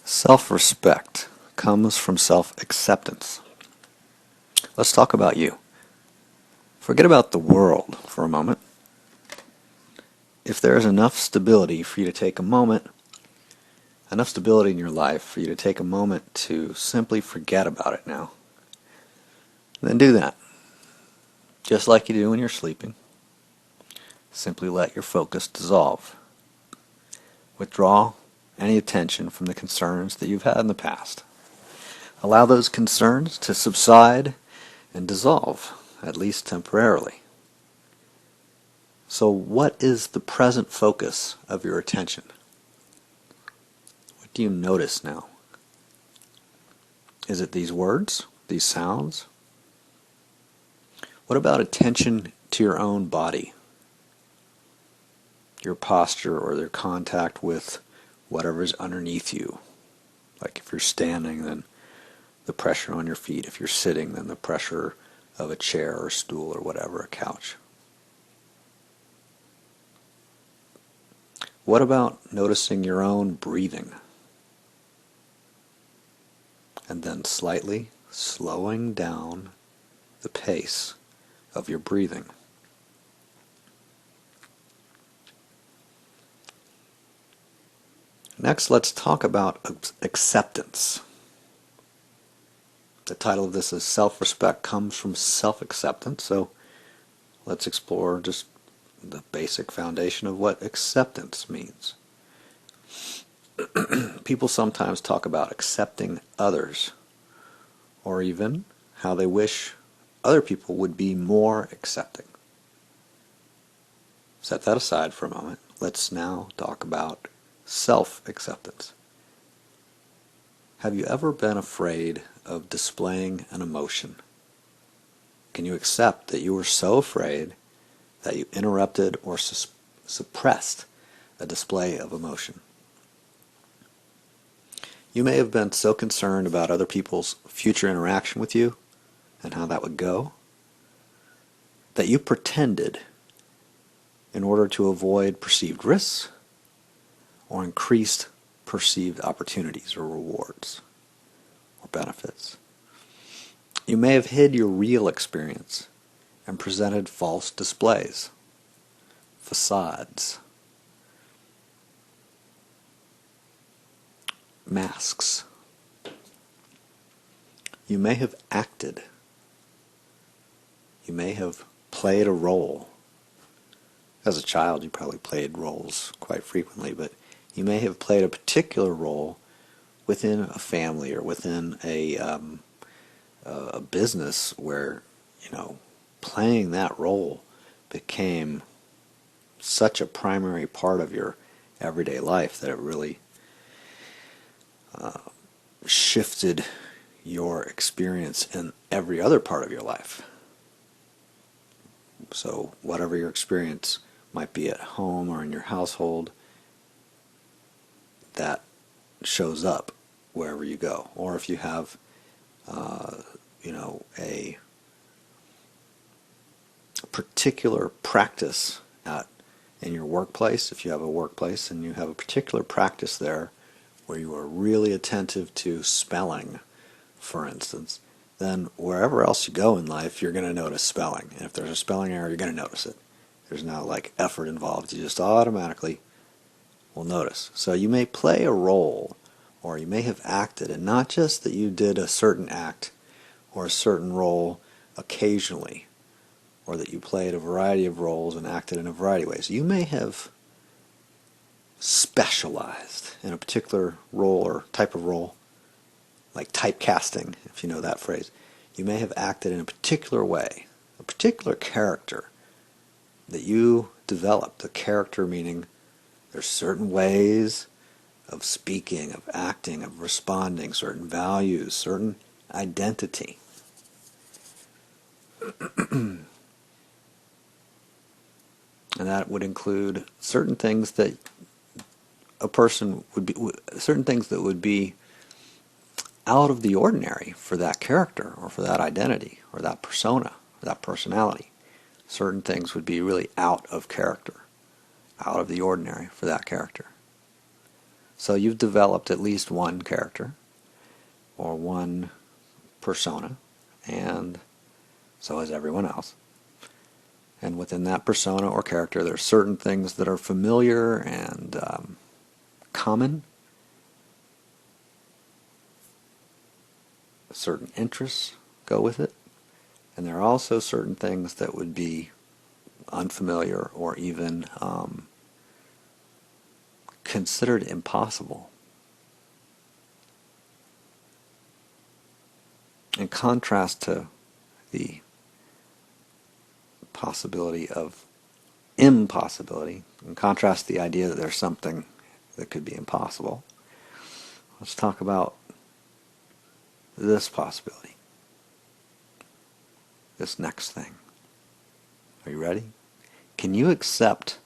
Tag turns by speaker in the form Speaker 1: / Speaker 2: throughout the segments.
Speaker 1: Self-respect comes from self-acceptance. Let's talk about you. Forget about the world for a moment. If there is enough stability for you to take a moment, enough stability in your life for you to take a moment to simply forget about it now, then do that. Just like you do when you're sleeping. Simply let your focus dissolve. Withdraw any attention from the concerns that you've had in the past. Allow those concerns to subside and dissolve, at least temporarily. So what is the present focus of your attention? What do you notice now? Is it these words, these sounds? What about attention to your own body? Your posture or their contact with whatever is underneath you. Like if you're standing, then the pressure on your feet. If you're sitting, then the pressure of a chair or stool or whatever, a couch. What about noticing your own breathing? And then slightly slowing down the pace of your breathing. Next, let's talk about acceptance. The title of this is Self-Respect Comes from Self-Acceptance, so let's explore just the basic foundation of what acceptance means. People sometimes talk about accepting others, or even how they wish other people would be more accepting. Set that aside for a moment. Let's now talk about self-acceptance. Have you ever been afraid of displaying an emotion? Can you accept that you were so afraid that you interrupted or suppressed a display of emotion? You may have been so concerned about other people's future interaction with you and how that would go that you pretended in order to avoid perceived risks or increased perceived opportunities or rewards or benefits. You may have hid your real experience and presented false displays, facades, masks. You may have acted. You may have played a role. As a child, you probably played roles quite frequently, but you may have played a particular role within a family or within a business where, playing that role became such a primary part of your everyday life that it really shifted your experience in every other part of your life. So whatever your experience might be at home or in your household, that shows up wherever you go. Or if you have, a particular practice in your workplace, if you have a workplace and you have a particular practice there where you are really attentive to spelling, for instance, then wherever else you go in life, you're going to notice spelling. And if there's a spelling error, you're going to notice it. There's no effort involved. You just automatically will notice. So you may play a role, or you may have acted, and not just that you did a certain act or a certain role occasionally, or that you played a variety of roles and acted in a variety of ways. You may have specialized in a particular role or type of role, like typecasting, if you know that phrase. You may have acted in a particular way, a particular character that you developed. A character meaning there's certain ways of speaking, of acting, of responding, certain values, certain identity. And that would include certain things that a person certain things that would be out of the ordinary for that character or for that identity or that persona or that personality. Certain things would be really out of character, out of the ordinary for that character. So you've developed at least one character or one persona, and so has everyone else. And within that persona or character, there are certain things that are familiar and common, certain interests go with it, and there are also certain things that would be unfamiliar or even considered impossible. In contrast to the possibility of impossibility, in contrast to the idea that there's something that could be impossible, let's talk about this possibility, this next thing. Are you ready? Can you accept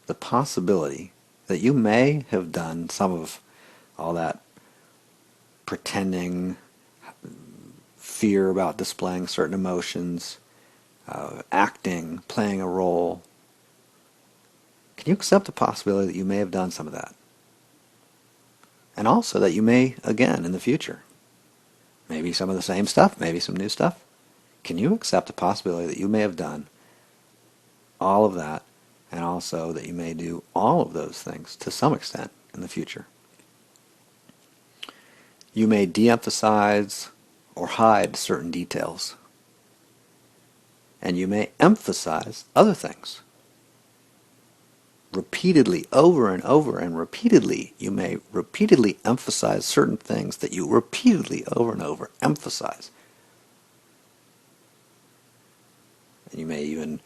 Speaker 1: the possibility that you may have done some of all that pretending, fear about displaying certain emotions, acting, playing a role? Can you accept the possibility that you may have done some of that? And also that you may again in the future. Maybe some of the same stuff, maybe some new stuff. Can you accept the possibility that you may have done all of that, and also that you may do all of those things to some extent in the future? You may de-emphasize or hide certain details, and you may emphasize other things. Repeatedly, over and over and repeatedly, you may repeatedly emphasize certain things that you repeatedly, over and over, emphasize. And you may even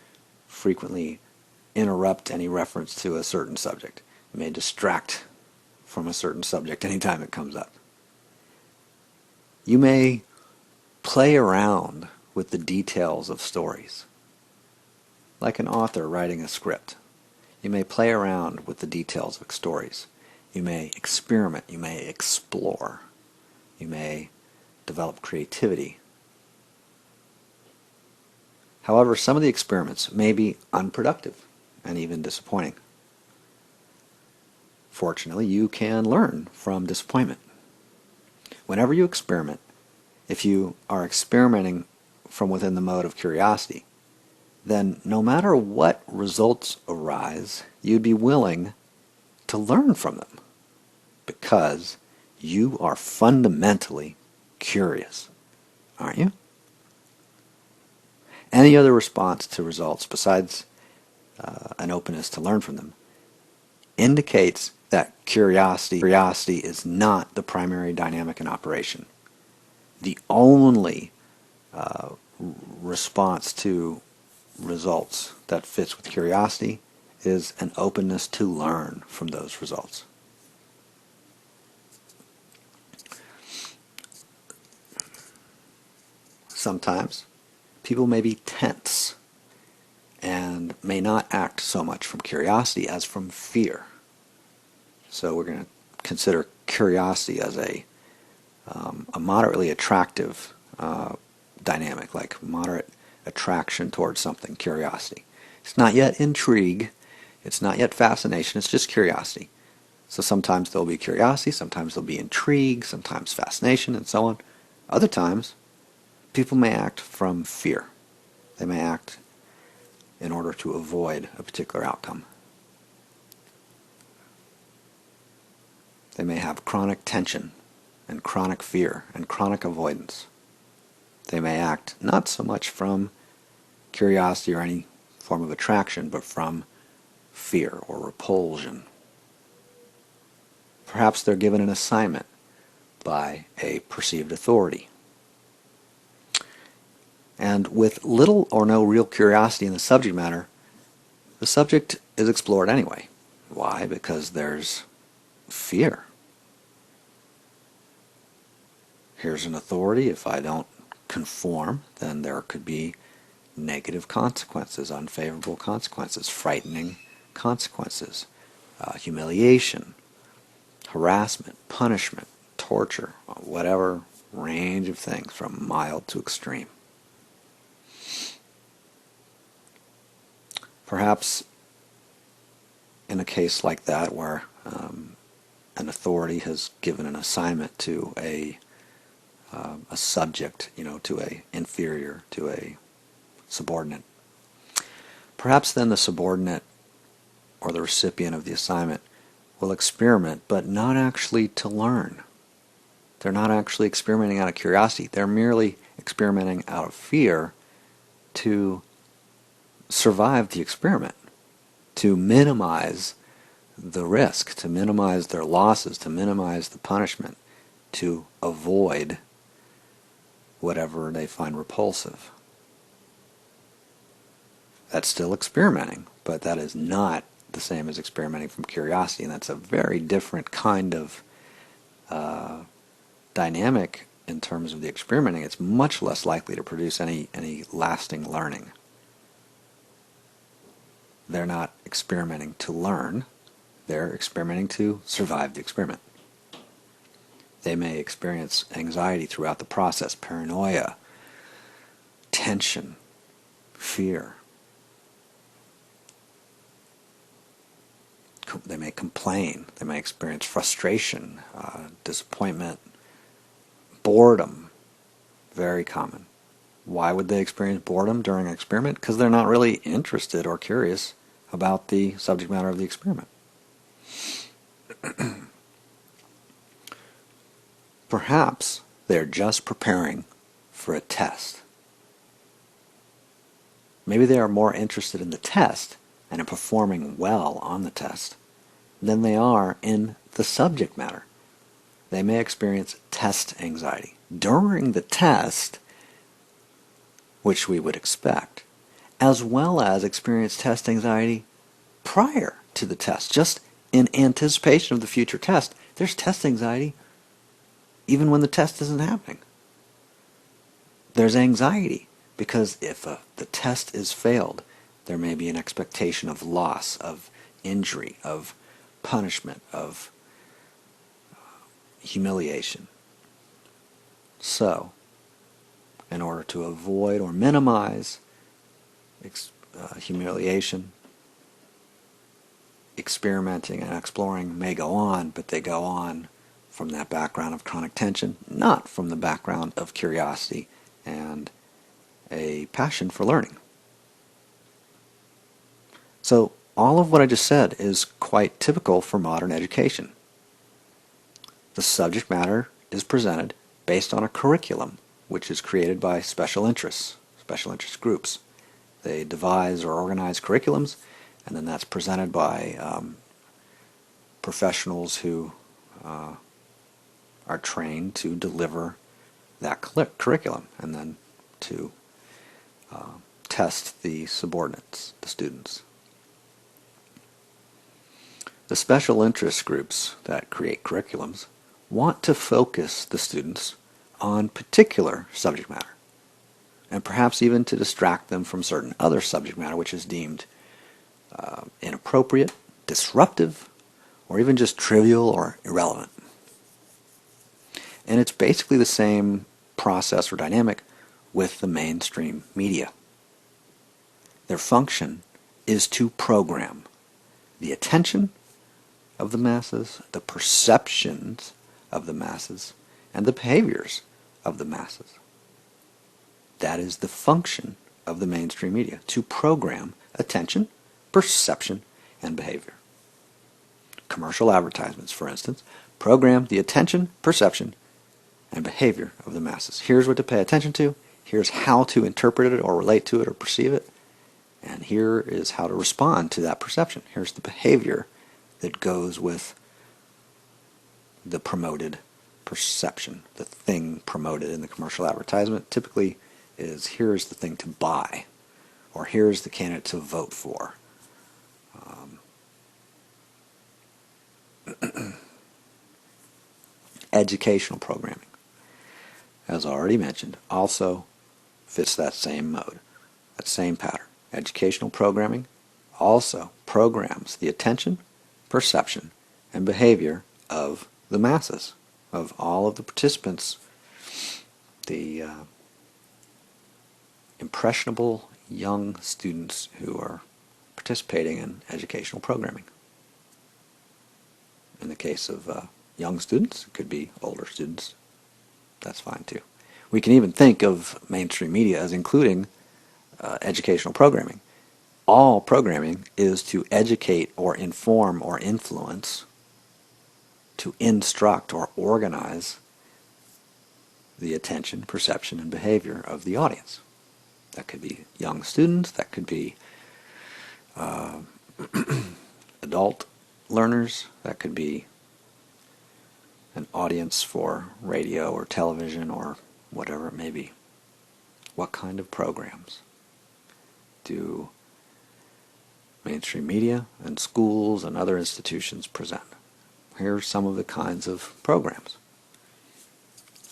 Speaker 1: frequently interrupt any reference to a certain subject. You may distract from a certain subject anytime it comes up. You may play around with the details of stories, like an author writing a script. You may play around with the details of stories. You may experiment. You may explore. You may develop creativity. However, some of the experiments may be unproductive and even disappointing. Fortunately, you can learn from disappointment. Whenever you experiment, if you are experimenting from within the mode of curiosity, then no matter what results arise, you'd be willing to learn from them because you are fundamentally curious, aren't you? Any other response to results besides an openness to learn from them indicates that curiosity is not the primary dynamic in operation. The only response to results that fits with curiosity is an openness to learn from those results. Sometimes people may be tense and may not act so much from curiosity as from fear. So we're going to consider curiosity as a moderately attractive dynamic, like moderate attraction towards something, curiosity. It's not yet intrigue, it's not yet fascination, it's just curiosity. So sometimes there'll be curiosity, sometimes there'll be intrigue, sometimes fascination, and so on. Other times, people may act from fear. They may act in order to avoid a particular outcome. They may have chronic tension and chronic fear and chronic avoidance. They may act not so much from curiosity or any form of attraction, but from fear or repulsion. Perhaps they're given an assignment by a perceived authority. And with little or no real curiosity in the subject matter, the subject is explored anyway. Why? Because there's fear. Here's an authority. If I don't conform, then there could be negative consequences, unfavorable consequences, frightening consequences, humiliation, harassment, punishment, torture, whatever range of things from mild to extreme. Perhaps in a case like that where an authority has given an assignment to a subject, to a inferior, to a subordinate. Perhaps then the subordinate or the recipient of the assignment will experiment, but not actually to learn. They're not actually experimenting out of curiosity. They're merely experimenting out of fear to survive the experiment, to minimize the risk, to minimize their losses, to minimize the punishment, to avoid whatever they find repulsive. That's still experimenting, but that is not the same as experimenting from curiosity, and that's a very different kind of dynamic in terms of the experimenting. It's much less likely to produce any lasting learning. They're not experimenting to learn, they're experimenting to survive the experiment. They may experience anxiety throughout the process, paranoia, tension, fear. They may complain. They may experience frustration, disappointment, boredom. Very common. Why would they experience boredom during an experiment? Because they're not really interested or curious about the subject matter of the experiment. Perhaps they're just preparing for a test. Maybe they are more interested in the test and in performing well on the test than they are in the subject matter. They may experience test anxiety during the test, which we would expect, as well as experience test anxiety prior to the test. Just in anticipation of the future test, there's test anxiety even when the test isn't happening. There's anxiety because if the test is failed, there may be an expectation of loss, of injury, of punishment, of humiliation. So, in order to avoid or minimize humiliation, experimenting and exploring may go on, but they go on from that background of chronic tension, not from the background of curiosity and a passion for learning. So all of what I just said is quite typical for modern education. The subject matter is presented based on a curriculum which is created by special interest groups. They devise or organize curriculums, and then that's presented by professionals who are trained to deliver that curriculum and then to test the subordinates, the students. The special interest groups that create curriculums want to focus the students on particular subject matter, and perhaps even to distract them from certain other subject matter which is deemed inappropriate, disruptive, or even just trivial or irrelevant. And it's basically the same process or dynamic with the mainstream media. Their function is to program the attention of the masses, the perceptions of the masses, and the behaviors of the masses. That is the function of the mainstream media, to program attention, perception, and behavior. Commercial advertisements, for instance, program the attention, perception, and behavior of the masses. Here's what to pay attention to, here's how to interpret it or relate to it or perceive it, and here is how to respond to that perception. Here's the behavior that goes with the promoted perception. The thing promoted in the commercial advertisement typically is, here's the thing to buy, or here's the candidate to vote for. Educational programming, as already mentioned, also fits that same mode, that same pattern. Educational programming also programs the attention, perception, and behavior of the masses, of all of the participants, the impressionable young students who are participating in educational programming. In the case of young students, it could be older students. That's fine too. We can even think of mainstream media as including educational programming. All programming is to educate or inform or influence, to instruct or organize the attention, perception, and behavior of the audience. That could be young students, that could be adult learners, that could be an audience for radio or television or whatever it may be. What kind of programs do mainstream media and schools and other institutions present? Here are some of the kinds of programs.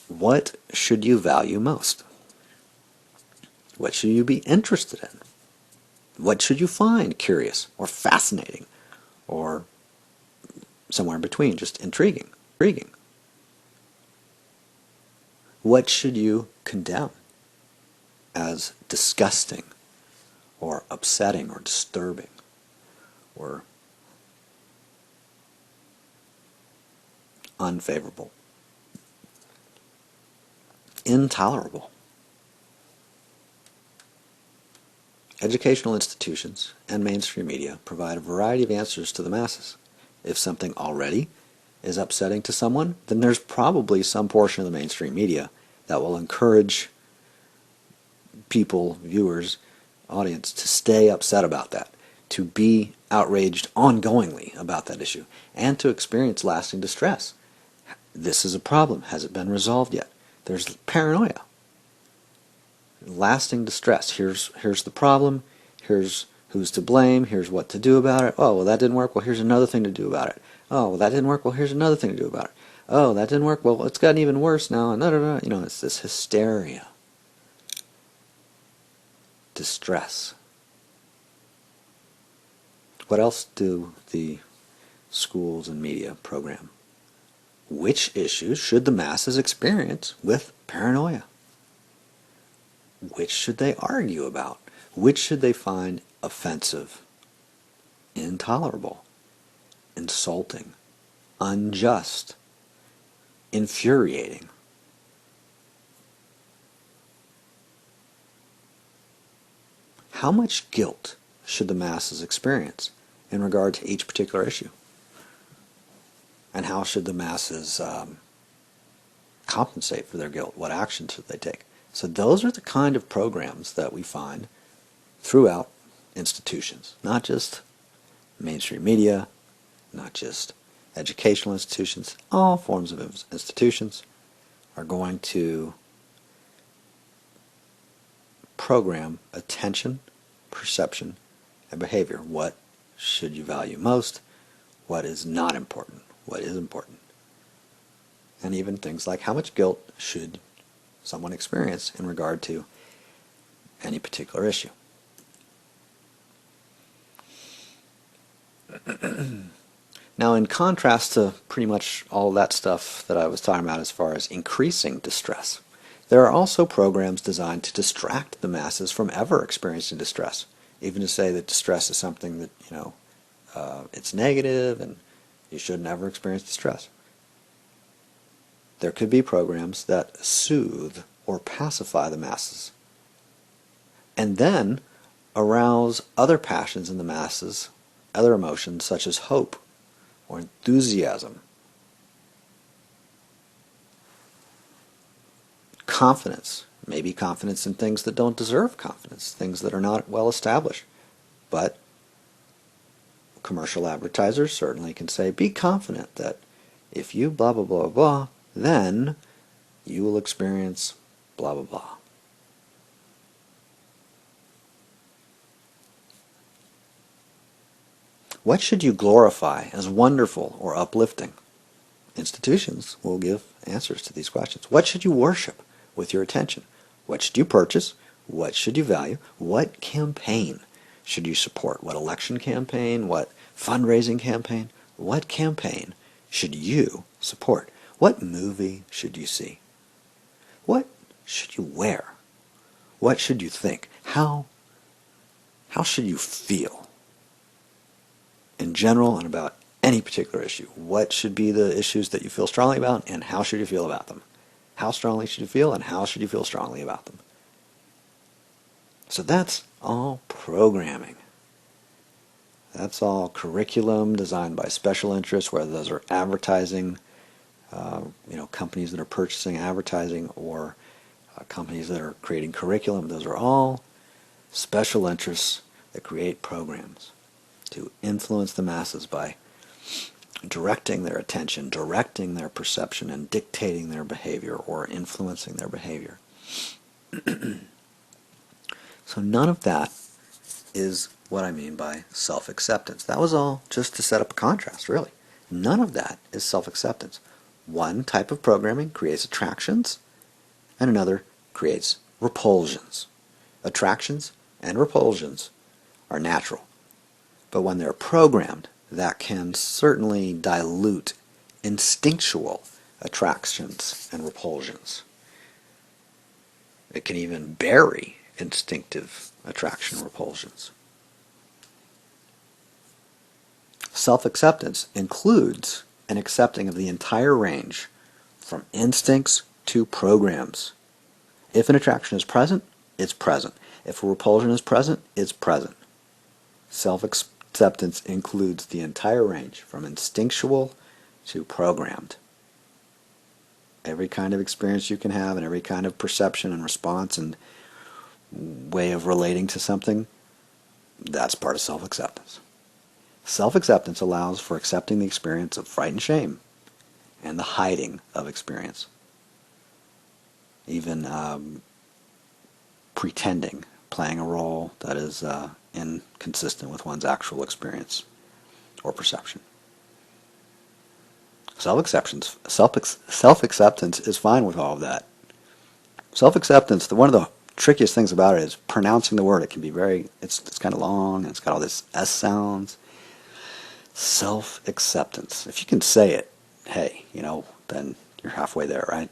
Speaker 1: What should you value most? What should you be interested in? What should you find curious or fascinating or somewhere in between, just intriguing? What should you condemn as disgusting or upsetting or disturbing or unfavorable, intolerable? Educational institutions and mainstream media provide a variety of answers to the masses. If something already is upsetting to someone, then there's probably some portion of the mainstream media that will encourage people, viewers, audience, to stay upset about that, to be outraged ongoingly about that issue, and to experience lasting distress. This is a problem. Has it been resolved yet? There's paranoia. Lasting distress. Here's the problem. Here's who's to blame. Here's what to do about it. Oh, well, that didn't work. Well, here's another thing to do about it. Oh, well, that didn't work. Well, here's another thing to do about it. Oh, that didn't work. Well, it's gotten even worse now. And you know, it's this hysteria. Distress. What else do the schools and media program? Which issues should the masses experience with paranoia? Which should they argue about? Which should they find offensive, intolerable, insulting, unjust, infuriating? How much guilt should the masses experience in regard to each particular issue? And how should the masses compensate for their guilt? What actions should they take? So those are the kind of programs that we find throughout institutions, not just mainstream media, not just educational institutions. All forms of institutions are going to program attention, perception, and behavior. What should you value most? What is not important? What is important? And even things like how much guilt should someone experience in regard to any particular issue. Now, in contrast to pretty much all that stuff that I was talking about as far as increasing distress, there are also programs designed to distract the masses from ever experiencing distress. Even to say that distress is something that, it's negative and you should never experience distress. There could be programs that soothe or pacify the masses and then arouse other passions in the masses, other emotions such as hope or enthusiasm, confidence, maybe confidence in things that don't deserve confidence, things that are not well established. But commercial advertisers certainly can say, be confident that if you blah, blah, blah, blah, then you will experience blah, blah, blah. What should you glorify as wonderful or uplifting? Institutions will give answers to these questions. What should you worship with your attention? What should you purchase? What should you value? What campaign should you support? What election campaign? What fundraising campaign? What campaign should you support? What movie should you see? What should you wear? What should you think? How should you feel? In general and about any particular issue. What should be the issues that you feel strongly about, and how should you feel about them? How strongly should you feel, and how should you feel strongly about them? So that's all programming. That's all curriculum designed by special interests, whether those are advertising, companies that are purchasing advertising, or companies that are creating curriculum. Those are all special interests that create programs to influence the masses by directing their attention, directing their perception, and dictating their behavior or influencing their behavior. So none of that is what I mean by self-acceptance. That was all just to set up a contrast, really. None of that is self-acceptance. One type of programming creates attractions, and another creates repulsions. Attractions and repulsions are natural, but when they're programmed, that can certainly dilute instinctual attractions and repulsions. It can even bury instinctive attraction and repulsions. Self-acceptance includes an accepting of the entire range from instincts to programs. If an attraction is present, it's present. If a repulsion is present, it's present. Self-acceptance includes the entire range from instinctual to programmed. Every kind of experience you can have and every kind of perception and response and way of relating to something, that's part of self-acceptance. Self-acceptance allows for accepting the experience of fright and shame and the hiding of experience. Even pretending, playing a role that is inconsistent with one's actual experience or perception. Self-acceptance is fine with all of that. Self-acceptance, one of the trickiest things about it is pronouncing the word. It can be it's kind of long, and it's got all this S sounds. Self-acceptance. If you can say it, hey, then you're halfway there, right?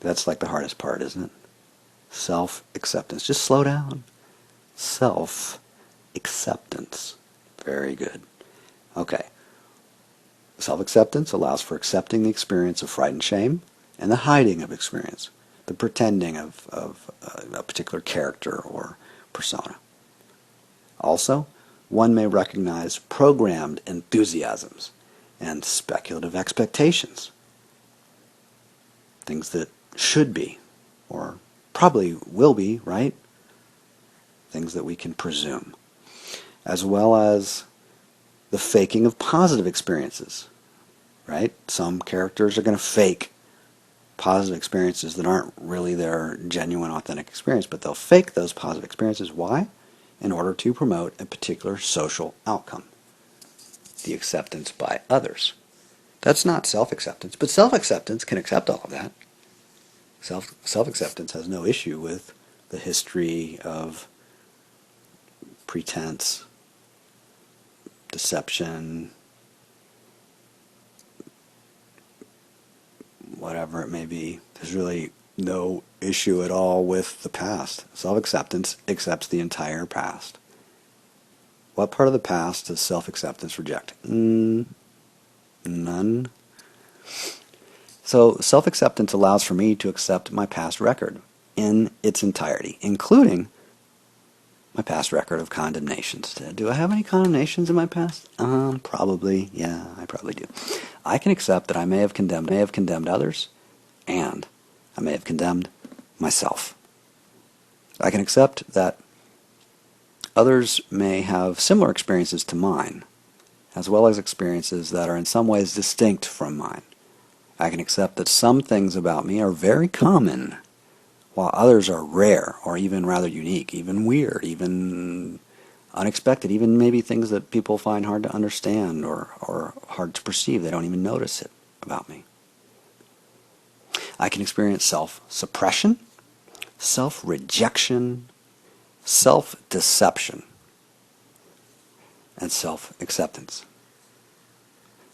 Speaker 1: That's like the hardest part, isn't it? Self-acceptance. Just slow down. Self-acceptance. Very good. Okay. Self-acceptance allows for accepting the experience of fright and shame and the hiding of experience, the pretending of a particular character or persona. Also, one may recognize programmed enthusiasms and speculative expectations, things that should be or probably will be, right? Things that we can presume, as well as the faking of positive experiences, right? Some characters are going to fake positive experiences that aren't really their genuine, authentic experience, but they'll fake those positive experiences. Why? In order to promote a particular social outcome, the acceptance by others. That's not self-acceptance, but self-acceptance can accept all of that. Self-acceptance has no issue with the history of pretense, deception, whatever it may be. There's really no issue at all with the past. Self-acceptance accepts the entire past. What part of the past does self-acceptance reject? None. So self-acceptance allows for me to accept my past record in its entirety, including my past record of condemnations. Do I have any condemnations in my past? Probably. Yeah, I probably do. I can accept that I may have condemned others, and I may have condemned myself. I can accept that others may have similar experiences to mine, as well as experiences that are in some ways distinct from mine. I can accept that some things about me are very common, while others are rare, or even rather unique, even weird, even unexpected, even maybe things that people find hard to understand or hard to perceive. They don't even notice it about me. I can experience self-suppression, self-rejection, self-deception, and self-acceptance.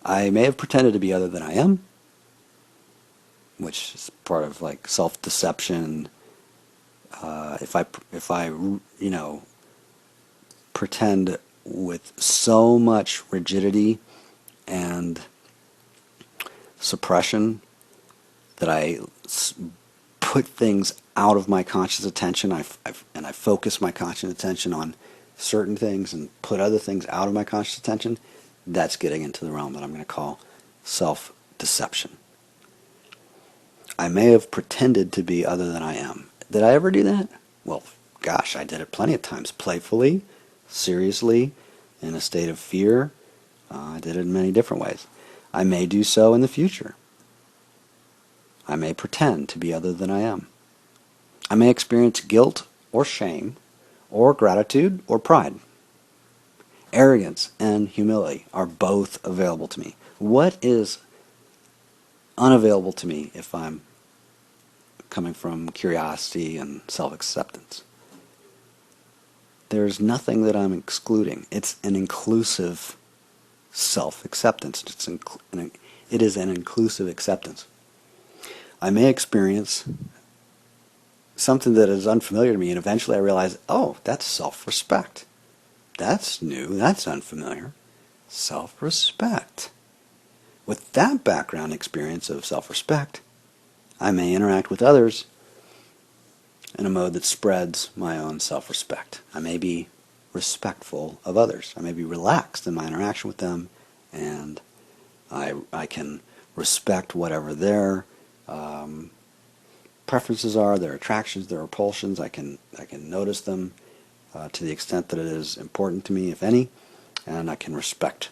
Speaker 1: I may have pretended to be other than I am, which is part of like self-deception. If I pretend with so much rigidity
Speaker 2: and suppression, that I put things out of my conscious attention, and I focus my conscious attention on certain things and put other things out of my conscious attention, that's getting into the realm that I'm going to call self-deception. I may have pretended to be other than I am. Did I ever do that? Well, gosh, I did it plenty of times. Playfully, seriously, in a state of fear. I did it in many different ways. I may do so in the future. I may pretend to be other than I am. I may experience guilt or shame or gratitude or pride. Arrogance and humility are both available to me. What is unavailable to me if I'm coming from curiosity and self-acceptance? There's nothing that I'm excluding. It's an inclusive self-acceptance. It is an inclusive acceptance. I may experience something that is unfamiliar to me, and eventually I realize, oh, that's self-respect. That's new. That's unfamiliar. Self-respect. With that background experience of self-respect, I may interact with others in a mode that spreads my own self-respect. I may be respectful of others. I may be relaxed in my interaction with them, and I can respect whatever their preferences are, their attractions, their repulsions. I can notice them to the extent that it is important to me, if any, and I can respect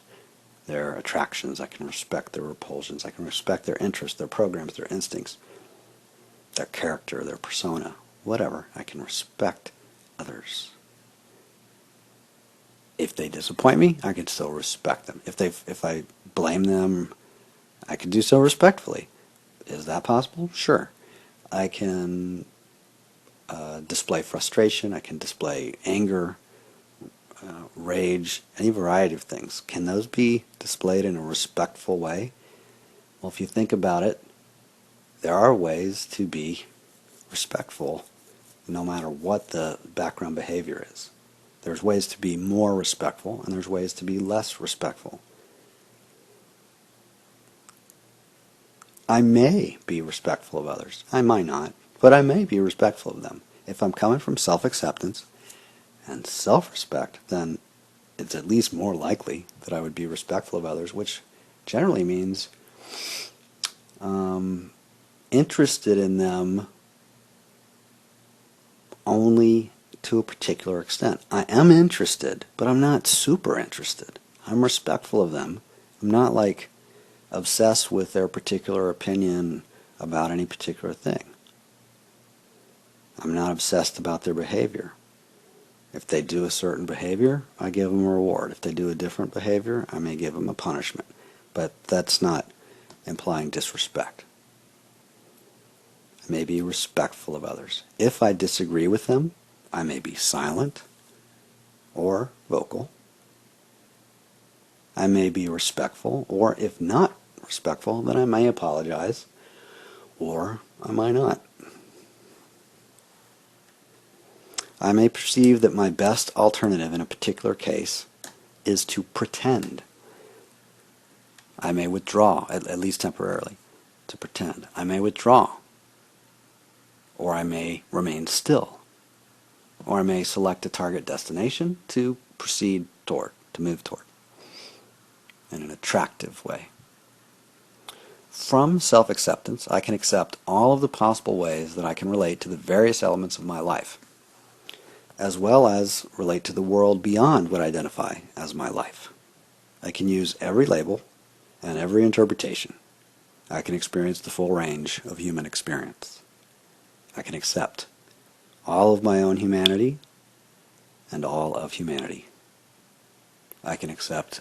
Speaker 2: their attractions. I can respect their repulsions. I can respect their interests, their programs, their instincts, their character, their persona, whatever. I can respect others. If they disappoint me, I can still respect them. If I blame them, I can do so respectfully. Is that possible? Sure. I can display frustration. I can display anger, rage, any variety of things. Can those be displayed in a respectful way? Well, if you think about it, there are ways to be respectful no matter what the background behavior is. There's ways to be more respectful, and there's ways to be less respectful. I may be respectful of others. I might not, but I may be respectful of them. If I'm coming from self-acceptance and self-respect, then it's at least more likely that I would be respectful of others, which generally means interested in them only to a particular extent. I am interested, but I'm not super interested. I'm respectful of them. I'm not like obsessed with their particular opinion about any particular thing. I'm not obsessed about their behavior. If they do a certain behavior, I give them a reward. If they do a different behavior, I may give them a punishment. But that's not implying disrespect. I may be respectful of others. If I disagree with them, I may be silent or vocal. I may be respectful, or if not respectful, then I may apologize, or I might not. I may perceive that my best alternative in a particular case is to pretend. I may withdraw, at least temporarily, to pretend. I may withdraw, or I may remain still, or I may select a target destination to proceed toward, to move toward, in an attractive way. From self-acceptance, I can accept all of the possible ways that I can relate to the various elements of my life, as well as relate to the world beyond what I identify as my life. I can use every label and every interpretation. I can experience the full range of human experience. I can accept all of my own humanity and all of humanity. I can accept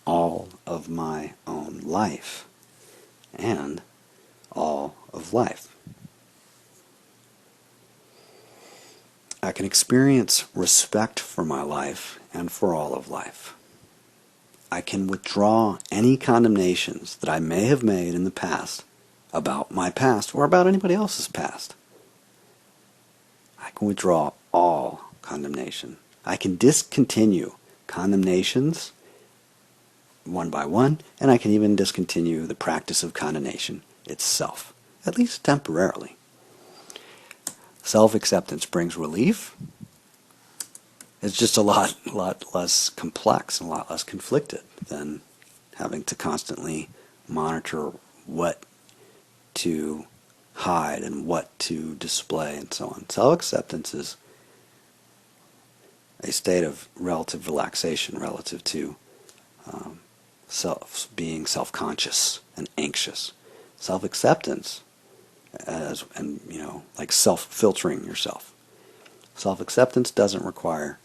Speaker 2: all of my own life and all of life. I can experience respect for my life and for all of life. I can withdraw any condemnations that I may have made in the past about my past or about anybody else's past. I can withdraw all condemnation. I can discontinue condemnations one by one, and I can even discontinue the practice of condemnation itself, at least temporarily. Self-acceptance brings relief. It's just a lot less complex and a lot less conflicted than having to constantly monitor what to hide and what to display and so on. Self-acceptance is a state of relative relaxation relative to being self-conscious and anxious. Self-acceptance, like self-filtering yourself. Self-acceptance doesn't require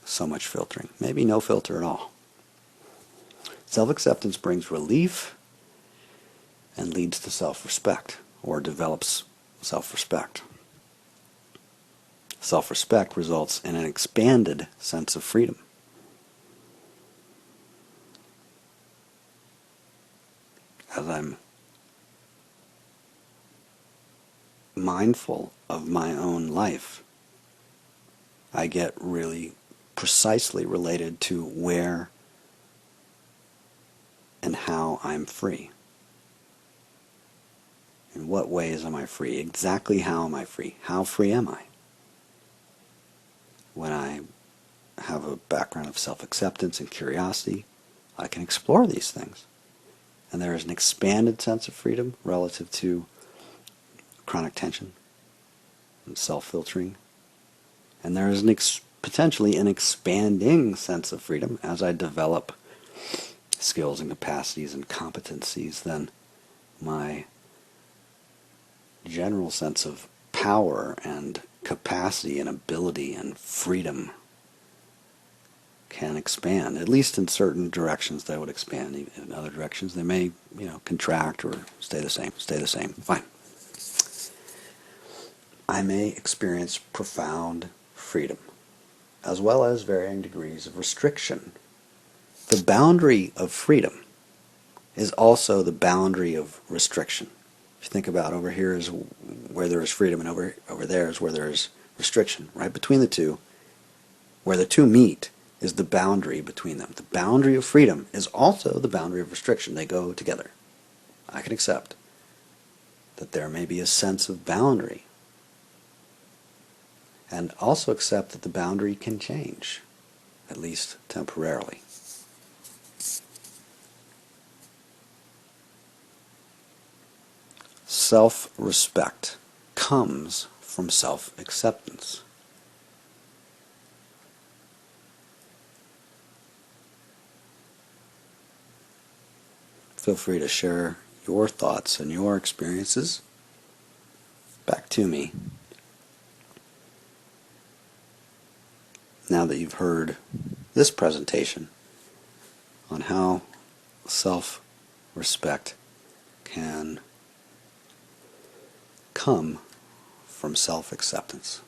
Speaker 2: so much filtering, maybe no filter at all. Self-acceptance brings relief and leads to self-respect, or develops self-respect. Self-respect results in an expanded sense of freedom. As I'm mindful of my own life, I get really precisely related to where and how I'm free. In what ways am I free? Exactly how am I free? How free am I? When I have a background of self-acceptance and curiosity, I can explore these things. And there is an expanded sense of freedom relative to chronic tension and self-filtering. And there is potentially an expanding sense of freedom as I develop skills and capacities and competencies. Then my general sense of power and capacity and ability and freedom can expand, at least in certain directions they would expand. In other directions they may, contract or stay the same. Fine. I may experience profound freedom, as well as varying degrees of restriction. The boundary of freedom is also the boundary of restriction. If you think about, over here is where there is freedom, and over there is where there is restriction. Right between the two, where the two meet, is the boundary between them. The boundary of freedom is also the boundary of restriction. They go together. I can accept that there may be a sense of boundary, and also accept that the boundary can change, at least temporarily. Self-respect comes from self-acceptance. Feel free to share your thoughts and your experiences back to me now that you've heard this presentation on how self-respect can come from self-acceptance.